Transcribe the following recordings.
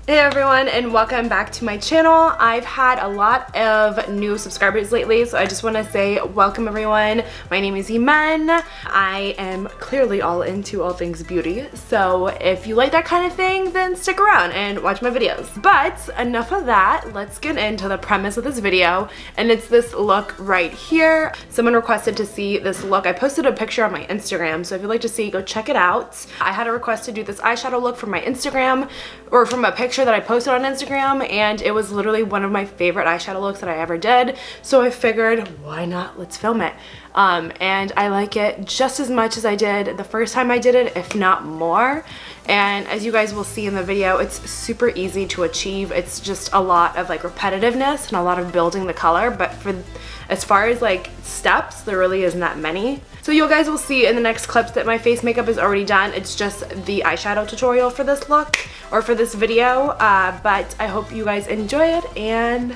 Hey everyone, and welcome back to my channel. I've had a lot of new subscribers lately, so I just want to say welcome everyone. My name is Iman. I am clearly all into all things beauty, so if you like that kind of thing, then stick around and watch my videos. But enough of that, let's get into the premise of this video, and it's this look right here. Someone requested to see this look. I posted a picture on my Instagram, so if you'd like to see, go check it out. I had a request to do this eyeshadow look from my Instagram, or from a picture that I posted on Instagram, and it was literally one of my favorite eyeshadow looks that I ever did, so I figured, why not, let's film it. And I like it just as much as I did the first time I did it, if not more. And as you guys will see in the video, it's super easy to achieve. It's just a lot of like repetitiveness and a lot of building the color, but for as far as like steps, there really isn't that many. So you guys will see in the next clips that my face makeup is already done. It's just the eyeshadow tutorial for this look, or for this video, but I hope you guys enjoy it, and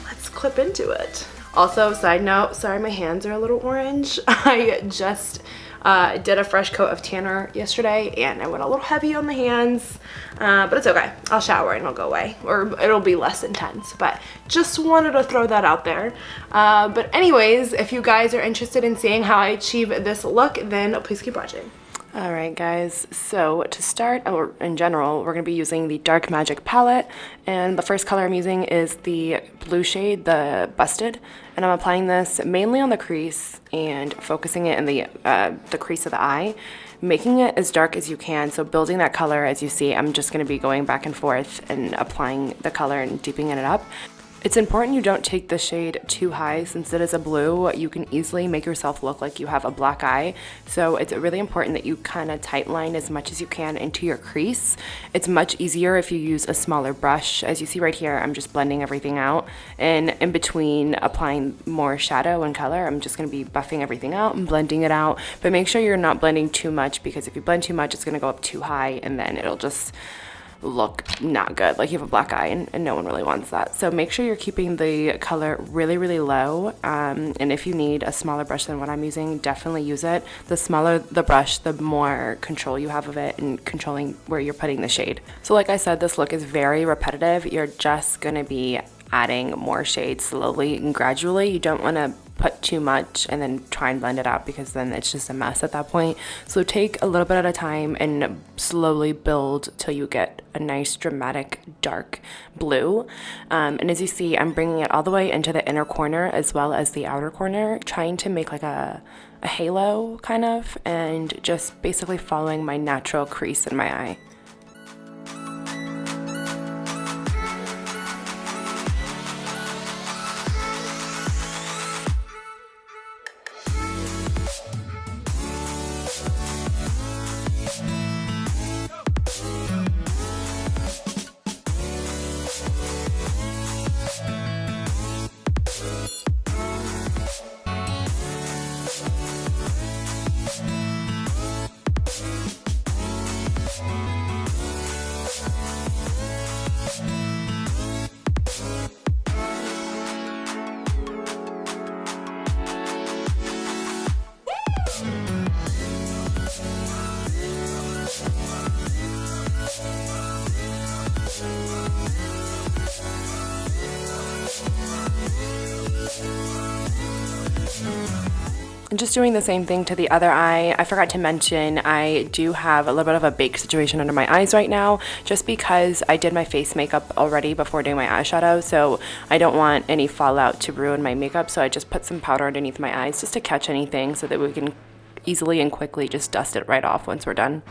let's clip into it. Also, side note, sorry my hands are a little orange. I just did a fresh coat of tanner yesterday, and I went a little heavy on the hands, but it's okay. I'll shower and it'll go away, or it'll be less intense, but just wanted to throw that out there. But anyways, if you guys are interested in seeing how I achieve this look, then please keep watching. Alright guys, so to start, or in general, we're going to be using the Dark Magic palette, and the first color I'm using is the blue shade, the Busted, and I'm applying this mainly on the crease and focusing it in the crease of the eye, making it as dark as you can, so building that color. As you see, I'm just going to be going back and forth and applying the color and deepening it up. It's important you don't take the shade too high. Since it is a blue, you can easily make yourself look like you have a black eye. So it's really important that you kind of tight line as much as you can into your crease. It's much easier if you use a smaller brush. As you see right here, I'm just blending everything out. And in between applying more shadow and color, I'm just going to be buffing everything out and blending it out. But make sure you're not blending too much, because if you blend too much, it's going to go up too high, and then it'll just look not good, like you have a black eye, and no one really wants that. So make sure you're keeping the color really low, and if you need a smaller brush than what I'm using, definitely use it. The smaller the brush, the more control you have of it and controlling where you're putting the shade. So like I said, this look is very repetitive. You're just gonna be adding more shades slowly and gradually. You don't want to put too much and then try and blend it out, because then it's just a mess at that point. So take a little bit at a time and slowly build till you get a nice dramatic dark blue. And as you see, I'm bringing it all the way into the inner corner as well as the outer corner, trying to make like a halo kind of, and just basically following my natural crease in my eye. And just doing the same thing to the other eye. I forgot to mention, I do have a little bit of a bake situation under my eyes right now, just because I did my face makeup already before doing my eyeshadow, so I don't want any fallout to ruin my makeup, so I just put some powder underneath my eyes just to catch anything, so that we can easily and quickly just dust it right off once we're done.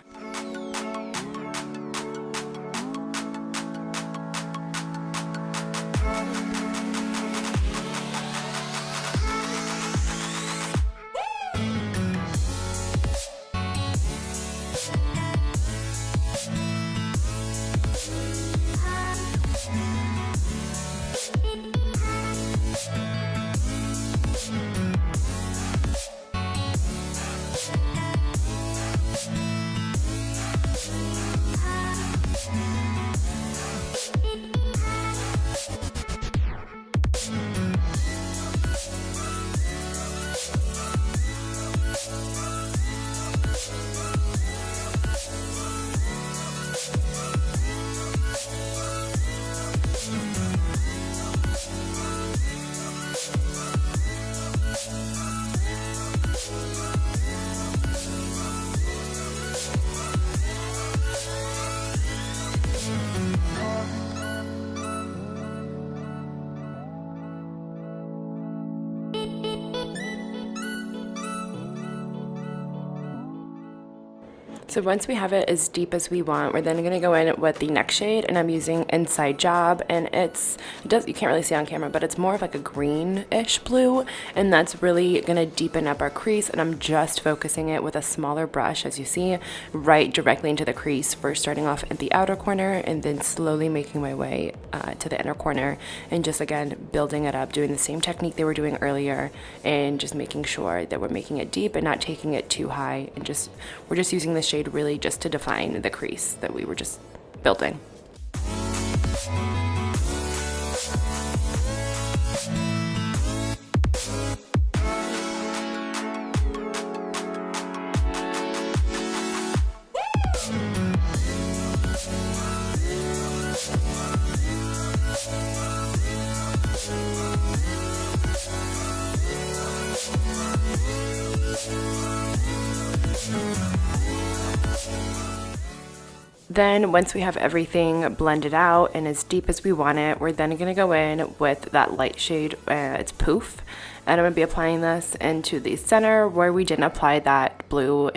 So once we have it as deep as we want, we're then going to go in with the next shade, and I'm using Inside Job, and you can't really see on camera, but it's more of like a greenish blue, and that's really going to deepen up our crease. And I'm just focusing it with a smaller brush, as you see, right directly into the crease, first starting off at the outer corner and then slowly making my way to the inner corner, and just again building it up, doing the same technique they were doing earlier, and just making sure that we're making it deep and not taking it too high, and we're just using this shade really just to define the crease that we were just building. Then once we have everything blended out and as deep as we want it, we're then going to go in with that light shade, it's Poof, and I'm going to be applying this into the center where we didn't apply that blue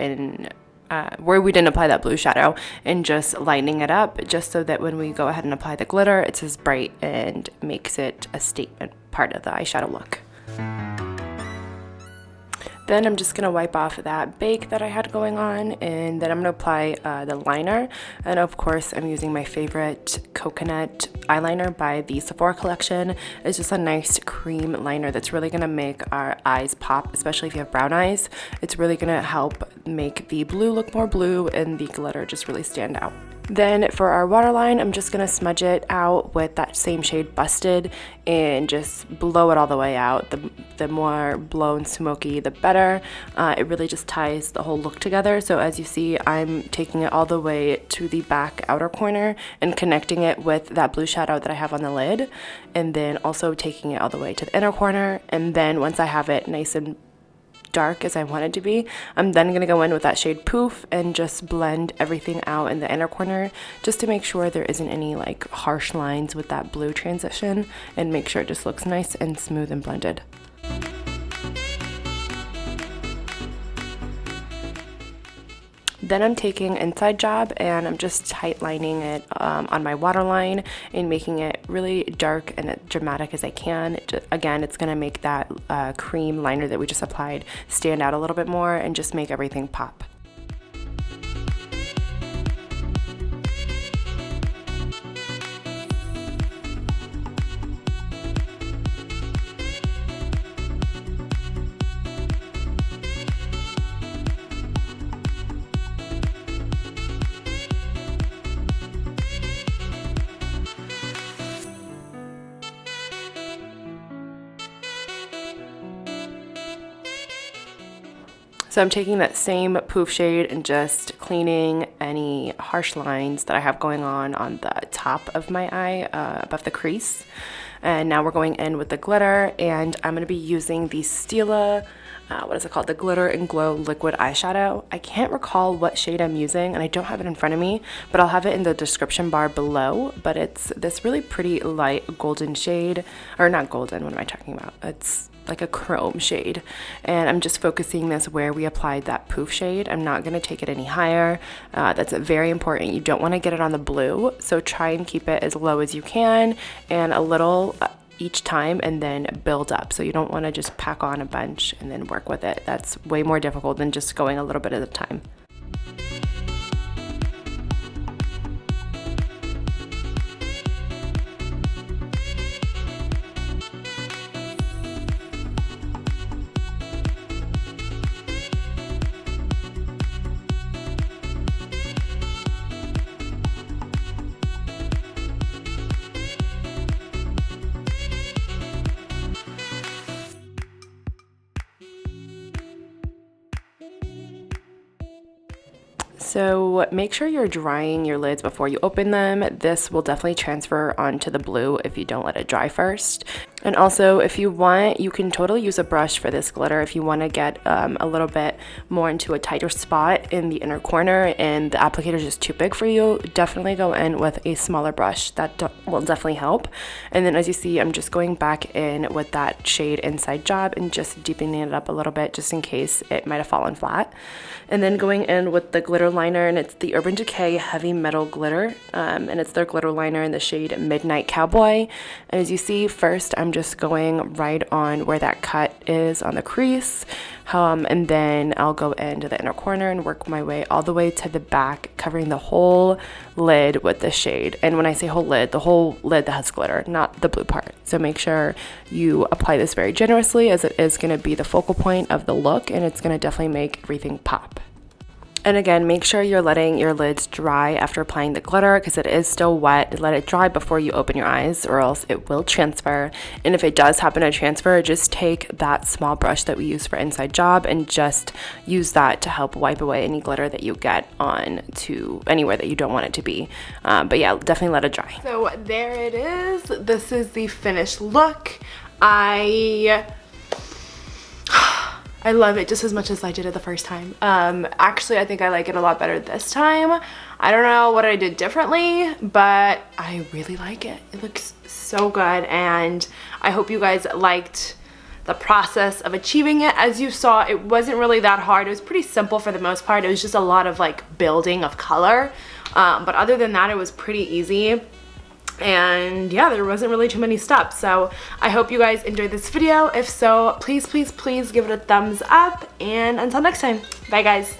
shadow, and just lightening it up just so that when we go ahead and apply the glitter, it's as bright and makes it a statement part of the eyeshadow look. Then I'm just going to wipe off that bake that I had going on, and then I'm going to apply the liner. And of course, I'm using my favorite coconut eyeliner by the Sephora collection. It's just a nice cream liner that's really going to make our eyes pop, especially if you have brown eyes. It's really going to help make the blue look more blue and the glitter just really stand out. Then for our waterline, I'm just going to smudge it out with that same shade Busted and just blow it all the way out. The more blown smoky, the better. It really just ties the whole look together. So as you see, I'm taking it all the way to the back outer corner and connecting it with that blue shadow that I have on the lid, and then also taking it all the way to the inner corner. And then once I have it nice and dark as I want it to be, I'm then going to go in with that shade Poof and just blend everything out in the inner corner just to make sure there isn't any like harsh lines with that blue transition, and make sure it just looks nice and smooth and blended. Then I'm taking Inside Job and I'm just tightlining it on my waterline and making it really dark and as dramatic as I can. Again, it's going to make that cream liner that we just applied stand out a little bit more and just make everything pop. So I'm taking that same Poof shade and just cleaning any harsh lines that I have going on the top of my eye, above the crease. And now we're going in with the glitter, and I'm going to be using the Stila, what is it called? The Glitter and Glow Liquid Eyeshadow. I can't recall what shade I'm using, and I don't have it in front of me, but I'll have it in the description bar below. But it's this really pretty light golden shade, or not golden, what am I talking about? It's like a chrome shade, and I'm just focusing this where we applied that Poof shade. I'm not going to take it any higher. That's very important. You don't want to get it on the blue, so try and keep it as low as you can and a little each time, and then build up. So you don't want to just pack on a bunch and then work with it. That's way more difficult than just going a little bit at a time. So make sure you're drying your lids before you open them. This will definitely transfer onto the blue if you don't let it dry first. And also, if you want, you can totally use a brush for this glitter if you want to get a little bit more into a tighter spot in the inner corner and the applicator is just too big for you. Definitely go in with a smaller brush. That will definitely help. And then as you see, I'm just going back in with that shade Inside Job and just deepening it up a little bit just in case it might have fallen flat. And then going in with the glitter liner, and it's the Urban Decay Heavy Metal Glitter, and it's their glitter liner in the shade Midnight Cowboy. And as you see, first I'm just going right on where that cut is on the crease, and then I'll go into the inner corner and work my way all the way to the back, covering the whole lid with the shade. And when I say whole lid, the whole lid that has glitter, not the blue part. So make sure you apply this very generously, as it is going to be the focal point of the look, and it's going to definitely make everything pop. And again, make sure you're letting your lids dry after applying the glitter, because it is still wet. Let it dry before you open your eyes, or else it will transfer. And if it does happen to transfer, just take that small brush that we use for Inside Job and just use that to help wipe away any glitter that you get on to anywhere that you don't want it to be. But yeah, definitely let it dry. So there it is. This is the finished look. I love it just as much as I did it the first time. Actually, I think I like it a lot better this time. I don't know what I did differently, but I really like it. It looks so good, and I hope you guys liked the process of achieving it. As you saw, it wasn't really that hard. It was pretty simple for the most part. It was just a lot of like building of color. But other than that, it was pretty easy. And yeah, there wasn't really too many steps. So I hope you guys enjoyed this video. If so, please, please, please give it a thumbs up. And until next time, bye guys.